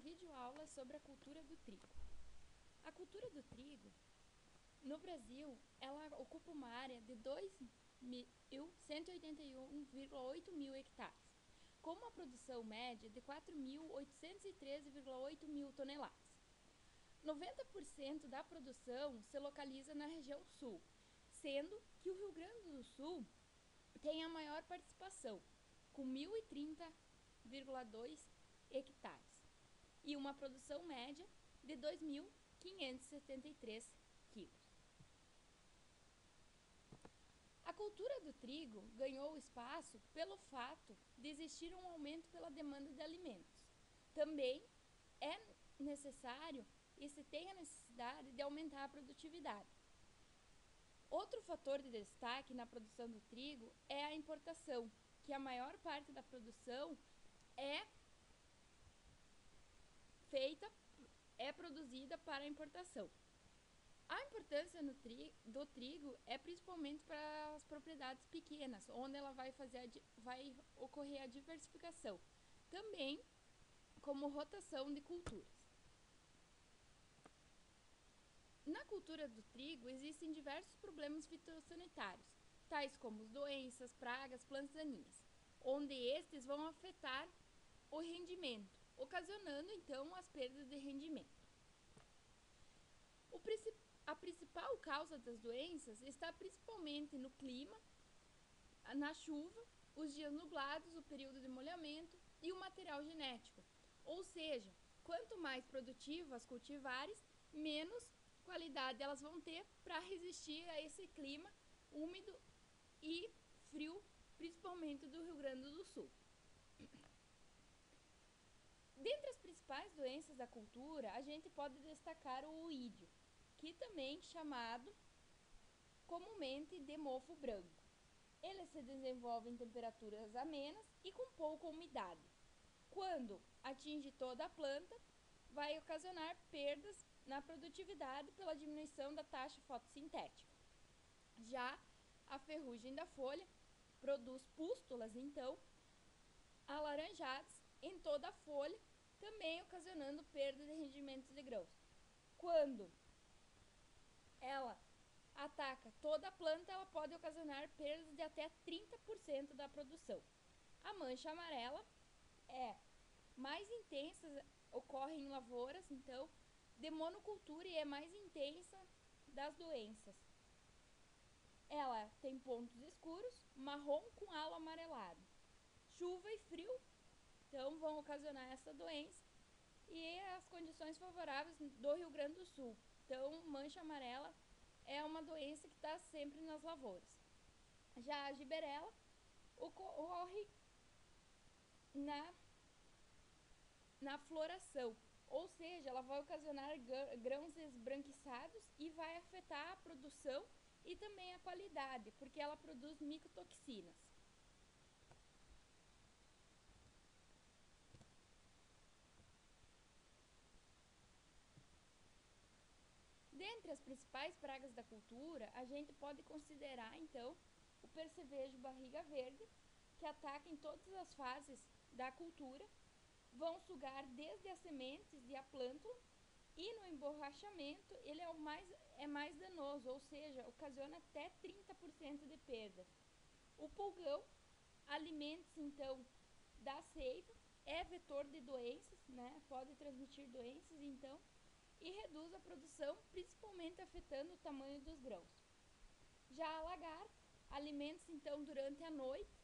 videoaula sobre a cultura do trigo. A cultura do trigo, no Brasil, ela ocupa uma área de 2.181,8 mil hectares, com uma produção média de 4.813,8 mil toneladas. 90% da produção se localiza na região sul, sendo que o Rio Grande do Sul tem a maior participação, com 1.030,2 hectares, e uma produção média de 2.573 quilos. A cultura do trigo ganhou espaço pelo fato de existir um aumento pela demanda de alimentos. Também é necessário e se tem a necessidade de aumentar a produtividade. Outro fator de destaque na produção do trigo é a importação, que a maior parte da produção é produzida para a importação. A importância do trigo é principalmente para as propriedades pequenas, onde ela vai ocorrer a diversificação, também como rotação de culturas. Na cultura do trigo existem diversos problemas fitossanitários, tais como doenças, pragas, plantas daninhas, onde estes vão afetar o rendimento, ocasionando então as perdas de rendimento. A principal causa das doenças está principalmente no clima, na chuva, os dias nublados, o período de molhamento e o material genético. Ou seja, quanto mais produtivas as cultivares, menos qualidade elas vão ter para resistir a esse clima úmido e frio, principalmente do Rio Grande do Sul. Dentre as principais doenças da cultura, a gente pode destacar o oídio, que também é chamado comumente de mofo branco. Ele se desenvolve em temperaturas amenas e com pouca umidade. Quando atinge toda a planta, vai ocasionar perdas na produtividade pela diminuição da taxa fotossintética. Já a ferrugem da folha produz pústulas, então, alaranjadas em toda a folha, também ocasionando perda de rendimentos de grãos. Quando ela ataca toda a planta, ela pode ocasionar perdas de até 30% da produção. A mancha amarela é mais intensa, ocorre em lavouras, então, de monocultura e é mais intensa das doenças. Ela tem pontos escuros, marrom com halo amarelado. Chuva e frio, então, vão ocasionar essa doença. E as condições favoráveis do Rio Grande do Sul. Então, mancha amarela é uma doença que está sempre nas lavouras. Já a giberela ocorre na floração, ou seja, ela vai ocasionar grãos esbranquiçados e vai afetar a produção e também a qualidade, porque ela produz micotoxinas. Dentre as principais pragas da cultura, a gente pode considerar, então, o percevejo barriga verde, que ataca em todas as fases da cultura, vão sugar desde as sementes e a plântula, e no emborrachamento ele é mais danoso, ou seja, ocasiona até 30% de perda. O pulgão alimenta-se, então, da seiva, é vetor de doenças, né? Pode transmitir doenças, então, e reduz a produção, principalmente afetando o tamanho dos grãos. Já a lagarta alimenta-se então durante a noite,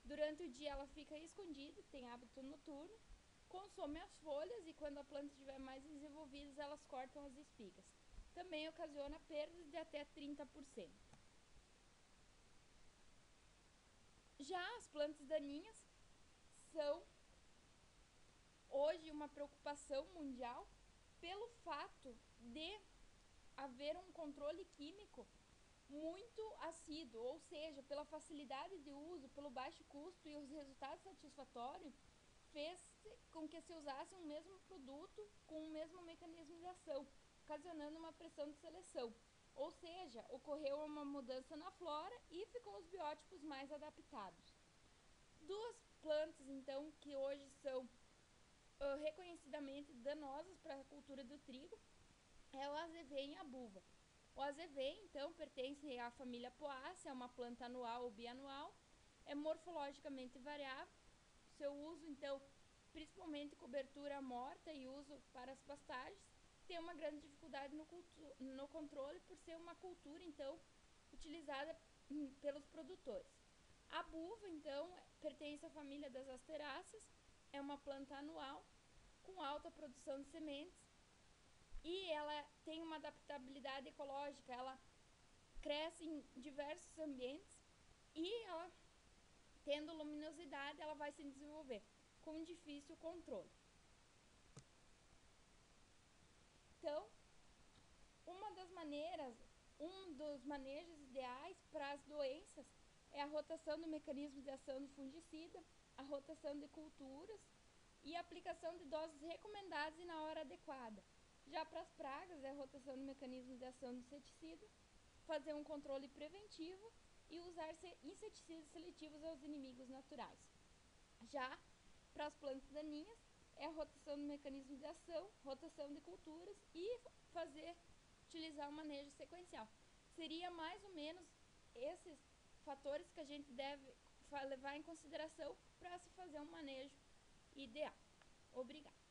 durante o dia ela fica escondida, tem hábito noturno, consome as folhas e quando a planta estiver mais desenvolvida, elas cortam as espigas. Também ocasiona perdas de até 30%. Já as plantas daninhas são hoje uma preocupação mundial pelo fato de haver um controle químico muito assíduo, ou seja, pela facilidade de uso, pelo baixo custo e os resultados satisfatórios, fez com que se usasse um mesmo produto com o mesmo mecanismo de ação, ocasionando uma pressão de seleção. Ou seja, ocorreu uma mudança na flora e ficou os biótipos mais adaptados. Duas plantas, então, que hoje são reconhecidamente danosas para a cultura do trigo é o azevém e a buva. O azevém, então, pertence à família Poaceae, é uma planta anual ou bianual, é morfologicamente variável. Seu uso, então, principalmente cobertura morta e uso para as pastagens, tem uma grande dificuldade no controle por ser uma cultura, então, utilizada pelos produtores. A buva, então, pertence à família das asteráceas, é uma planta anual com alta produção de sementes e ela tem uma adaptabilidade ecológica, ela cresce em diversos ambientes e ela, tendo luminosidade, ela vai se desenvolver com difícil controle. Então, um dos manejos ideais para as doenças é a rotação do mecanismo de ação do fungicida, a rotação de culturas e a aplicação de doses recomendadas e na hora adequada. Já para as pragas, é a rotação do mecanismo de ação do inseticida, fazer um controle preventivo e usar inseticidas seletivos aos inimigos naturais. Já para as plantas daninhas, é a rotação do mecanismo de ação, rotação de culturas e utilizar o manejo sequencial. Seria mais ou menos esses fatores que a gente deve levar em consideração para se fazer um manejo ideal. Obrigada.